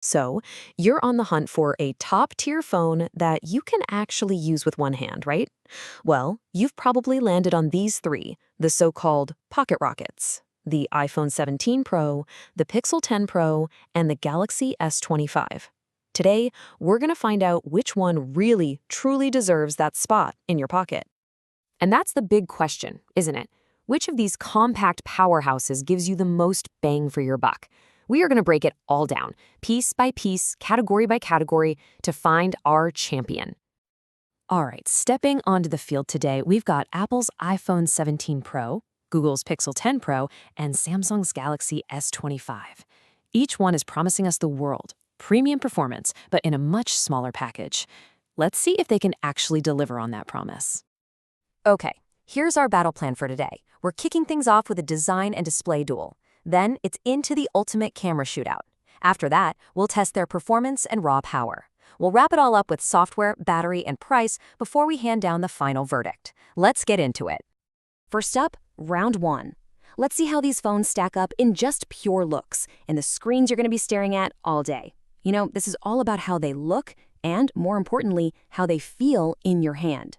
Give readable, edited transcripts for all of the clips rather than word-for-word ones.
So, you're on the hunt for a top-tier phone that you can actually use with one hand, right? Well, you've probably landed on these three, the so-called pocket rockets: the iPhone 17 Pro, the Pixel 10 Pro, and the Galaxy S25. Today, we're going to find out which one really, truly deserves that spot in your pocket. And that's the big question, isn't it? Which of these compact powerhouses gives you the most bang for your buck? We are going to break it all down, piece by piece, category by category, to find our champion. All right, stepping onto the field today, we've got Apple's iPhone 17 Pro, Google's Pixel 10 Pro, and Samsung's Galaxy S25. Each one is promising us the world, premium performance, but in a much smaller package. Let's see if they can actually deliver on that promise. Okay, here's our battle plan for today. We're kicking things off with a design and display duel. Then it's into the ultimate camera shootout. After that, we'll test their performance and raw power. We'll wrap it all up with software, battery, and price before we hand down the final verdict. Let's get into it. First up, round one. Let's see how these phones stack up in just pure looks and the screens you're going to be staring at all day. You know, this is all about how they look and, more importantly, how they feel in your hand.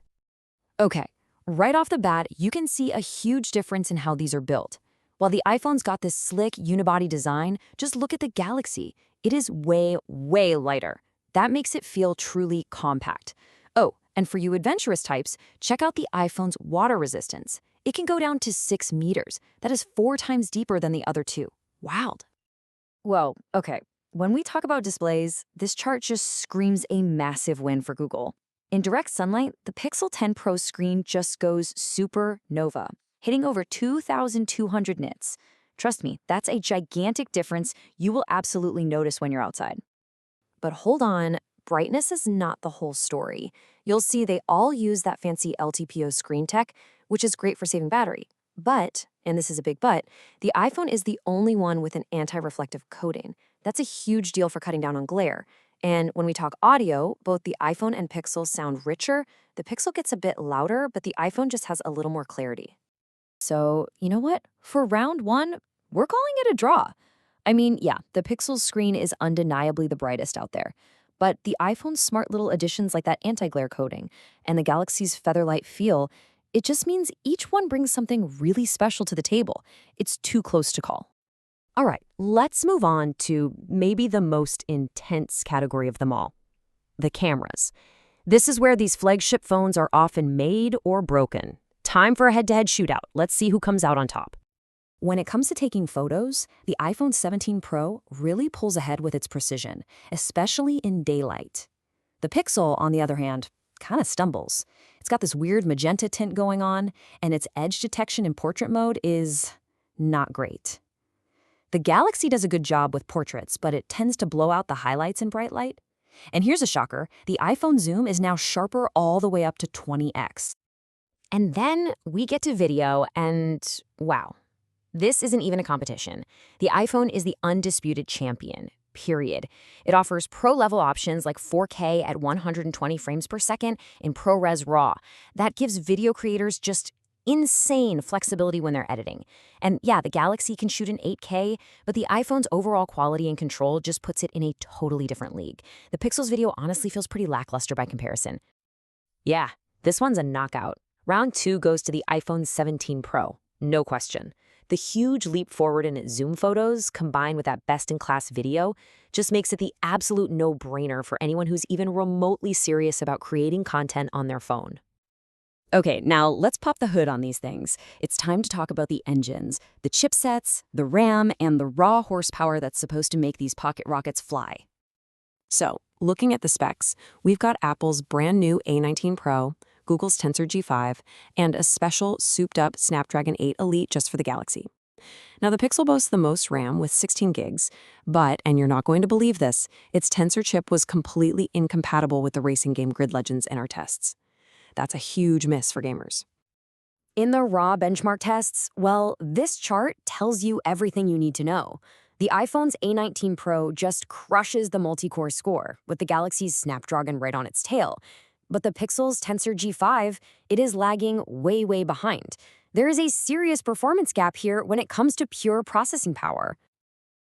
Okay, right off the bat, you can see a huge difference in how these are built. While the iPhone's got this slick unibody design, just look at the Galaxy. It is way, way lighter. That makes it feel truly compact. Oh, and for you adventurous types, check out the iPhone's water resistance. It can go down to 6 meters. That is 4 times deeper than the other two. Wild. Whoa, okay. When we talk about displays, this chart just screams a massive win for Google. In direct sunlight, the Pixel 10 Pro screen just goes supernova, hitting over 2,200 nits. Trust me, that's a gigantic difference you will absolutely notice when you're outside. But hold on, brightness is not the whole story. You'll see they all use that fancy LTPO screen tech, which is great for saving battery. But, and this is a big but, the iPhone is the only one with an anti-reflective coating. That's a huge deal for cutting down on glare. And when we talk audio, both the iPhone and Pixel sound richer. The Pixel gets a bit louder, but the iPhone just has a little more clarity. So, you know what? For round one, we're calling it a draw. I mean, yeah, the Pixel's screen is undeniably the brightest out there. But the iPhone's smart little additions like that anti-glare coating and the Galaxy's featherlight feel, it just means each one brings something really special to the table. It's too close to call. All right, let's move on to maybe the most intense category of them all, the cameras. This is where these flagship phones are often made or broken. Time for a head-to-head shootout. Let's see who comes out on top. When it comes to taking photos, the iPhone 17 Pro really pulls ahead with its precision, especially in daylight. The Pixel, on the other hand, kind of stumbles. It's got this weird magenta tint going on, and its edge detection in portrait mode is not great. The Galaxy does a good job with portraits, but it tends to blow out the highlights in bright light. And here's a shocker, the iPhone zoom is now sharper all the way up to 20x. And then we get to video, and wow, this isn't even a competition. The iPhone is the undisputed champion, period. It offers pro-level options like 4K at 120 frames per second in ProRes RAW. That gives video creators just insane flexibility when they're editing. And yeah, the Galaxy can shoot in 8K, but the iPhone's overall quality and control just puts it in a totally different league. The Pixel's video honestly feels pretty lackluster by comparison. Yeah, this one's a knockout. Round 2 goes to the iPhone 17 Pro, no question. The huge leap forward in its zoom photos, combined with that best-in-class video, just makes it the absolute no-brainer for anyone who's even remotely serious about creating content on their phone. Okay, now let's pop the hood on these things. It's time to talk about the engines, the chipsets, the RAM, and the raw horsepower that's supposed to make these pocket rockets fly. So, looking at the specs, we've got Apple's brand new A19 Pro, Google's Tensor G5, and a special souped-up Snapdragon 8 Elite just for the Galaxy. Now, the Pixel boasts the most RAM with 16 gigs, but, and you're not going to believe this, its Tensor chip was completely incompatible with the racing game Grid Legends in our tests. That's a huge miss for gamers. In the raw benchmark tests, well, this chart tells you everything you need to know. The iPhone's A19 Pro just crushes the multi-core score, with the Galaxy's Snapdragon right on its tail. But the Pixel's Tensor G5, it is lagging way, way behind. There is a serious performance gap here when it comes to pure processing power.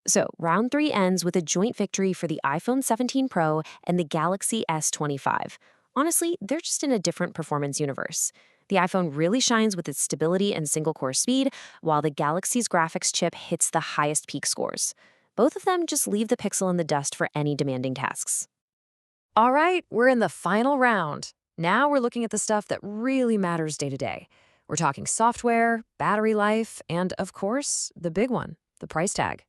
So, round three ends with a joint victory for the iPhone 17 Pro and the Galaxy S25. Honestly, they're just in a different performance universe. The iPhone really shines with its stability and single core speed, while the Galaxy's graphics chip hits the highest peak scores. Both of them just leave the Pixel in the dust for any demanding tasks. All right, we're in the final round. Now we're looking at the stuff that really matters day to day. We're talking software, battery life, and of course, the big one, the price tag.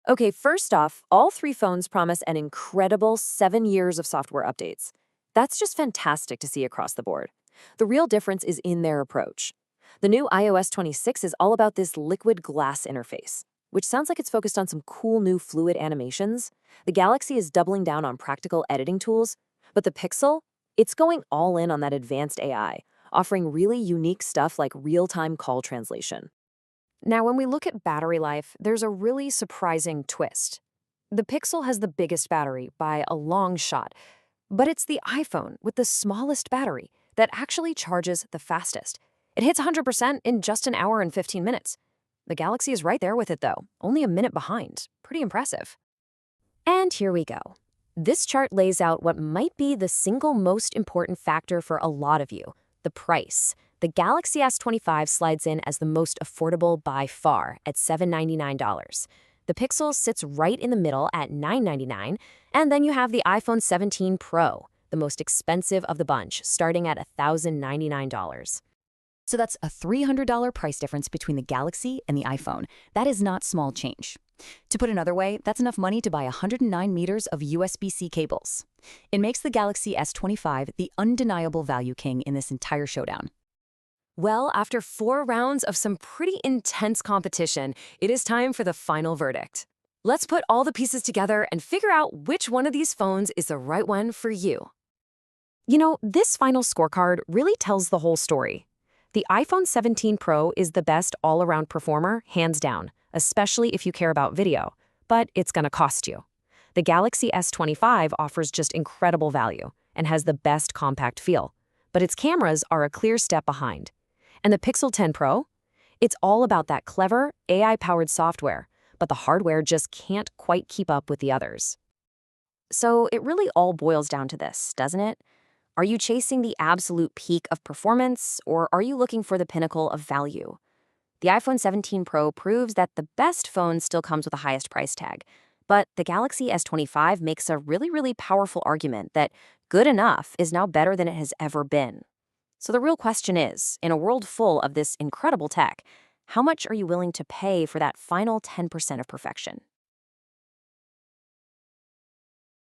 Okay, first off, all three phones promise an incredible 7 years of software updates. That's just fantastic to see across the board. The real difference is in their approach. The new iOS 26 is all about this liquid glass interface, which sounds like it's focused on some cool new fluid animations. The Galaxy is doubling down on practical editing tools, but the Pixel, it's going all in on that advanced AI, offering really unique stuff like real-time call translation. Now, when we look at battery life, there's a really surprising twist. The Pixel has the biggest battery by a long shot, but it's the iPhone with the smallest battery that actually charges the fastest. It hits 100% in just an hour and 15 minutes. The Galaxy is right there with it, though, only a minute behind. Pretty impressive. And here we go. This chart lays out what might be the single most important factor for a lot of you, the price. The Galaxy S25 slides in as the most affordable by far at $799. The Pixel sits right in the middle at $999, and then you have the iPhone 17 Pro, the most expensive of the bunch, starting at $1,099. So that's a $300 price difference between the Galaxy and the iPhone. That is not small change. To put another way, that's enough money to buy 109 meters of USB-C cables. It makes the Galaxy S25 the undeniable value king in this entire showdown. Well, after 4 rounds of some pretty intense competition, it is time for the final verdict. Let's put all the pieces together and figure out which one of these phones is the right one for you. You know, this final scorecard really tells the whole story. The iPhone 17 Pro is the best all-around performer, hands down, especially if you care about video, but it's going to cost you. The Galaxy S25 offers just incredible value and has the best compact feel, but its cameras are a clear step behind. And the Pixel 10 Pro? It's all about that clever, AI-powered software, but the hardware just can't quite keep up with the others. So it really all boils down to this, doesn't it? Are you chasing the absolute peak of performance, or are you looking for the pinnacle of value? The iPhone 17 Pro proves that the best phone still comes with the highest price tag, but the Galaxy S25 makes a really powerful argument that good enough is now better than it has ever been. So the real question is, in a world full of this incredible tech, how much are you willing to pay for that final 10% of perfection?